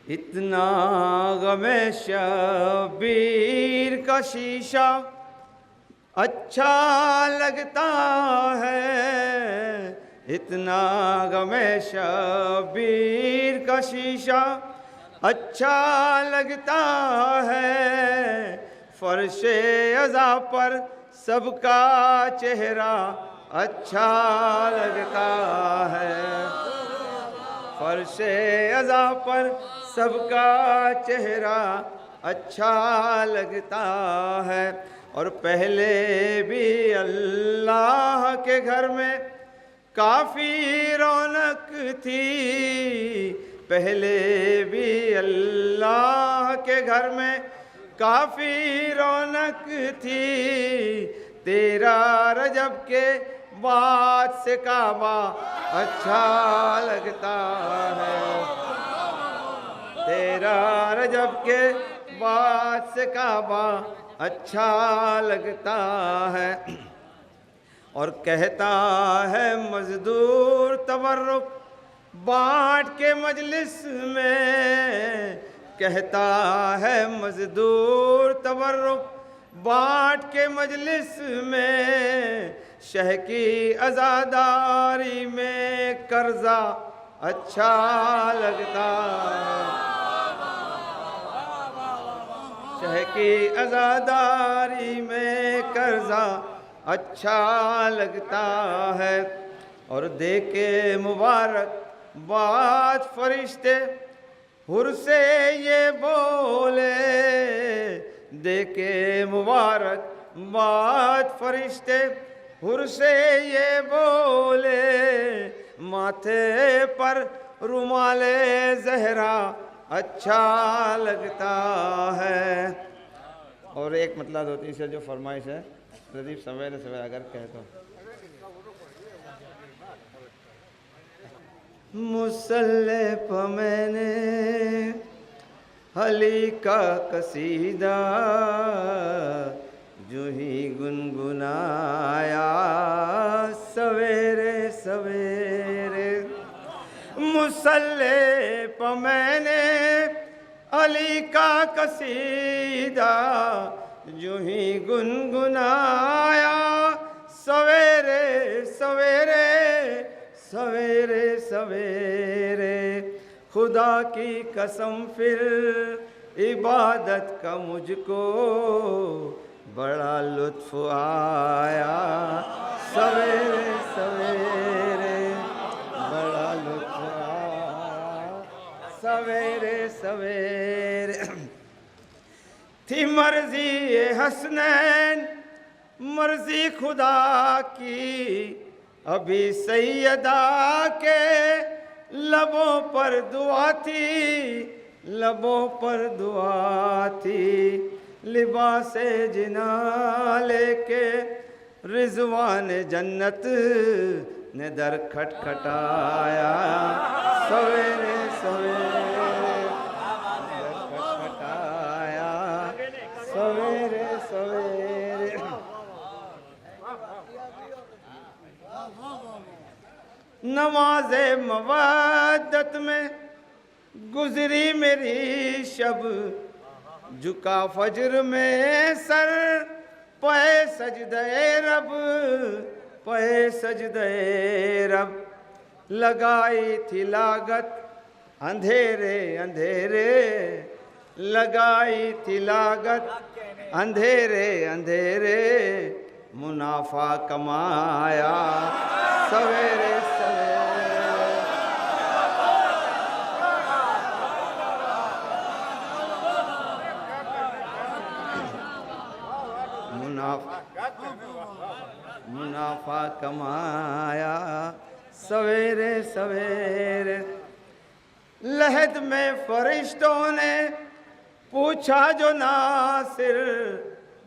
इतना गमे शबीर का शीशा अच्छा लगता है, इतना गमे शबीर का शीशा अच्छा लगता है। फर्शे अज़ा पर सबका चेहरा अच्छा लगता है, फर्शे अज़ा पर सबका चेहरा अच्छा लगता है। और पहले भी अल्लाह के घर में काफ़ी रौनक थी, पहले भी अल्लाह के घर में काफ़ी रौनक थी। 13 रजब के बाद से काबा अच्छा लगता है, 13 रजब के बाद से काबा अच्छा लगता है। और कहता है मजदूर तबर्रुक बाँट के मजलिस में, कहता है मजदूर तबर्रुक बाँट के मजलिस में, शह की आज़ादारी में कर्जा अच्छा लगता है, शह की आज़ादारी में कर्जा अच्छा लगता है। और देके मुबारक बात फरिश्ते हुर से ये बोले, देके मुबारक बात फरिश्ते हुर से ये बोले, माथे पर रुमाले ज़हरा अच्छा लगता है। और एक मतलब होती है जो फरमाइश है प्रदीप सवेरे सवेरे अगर कहे तो, मुसल्ले पर मैंने अली का कसीदा जो ही गुनगुनाया सवेरे सवेरे, मुसल्ले पर मैंने अली का कसीदा जो ही गुनगुनाया सवेरे सवेरे सवेरे सवेरे। खुदा की कसम फिर इबादत का मुझको बड़ा लुत्फ आया सवेरे सवेरे, बड़ा लुत्फ आया सवेरे सवेरे। थी मर्जी हसनैन मर्जी खुदा की, अभी सैयदा के लबों पर दुआ थी, लबों पर दुआ थी। लिबासे जिना लेके रिजवान जन्नत ने दर खटखटाया सवेरे सवेरे, दर खटखटाया सवेरे सवेरे। नमाज़े मवद्दत में गुजरी मेरी शब, झुका फजर में सर पे सजदे रब, पे सजदे रब। लगाई थी लागत अंधेरे अंधेरे, लगाई थी लागत अंधेरे अंधेरे, मुनाफा कमाया सवेरे सवेरे, मुनाफा कमाया सवेरे सवेरे। लहद में फरिश्तों ने पूछा जो नासिर,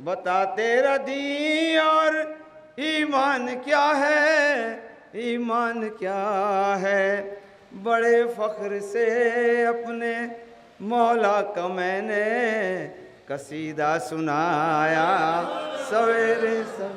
बता तेरा दीन और ईमान क्या है, ईमान क्या है। बड़े फ़ख्र से अपने मौला का मैंने कसीदा सुनाया सवेरे सवेरे।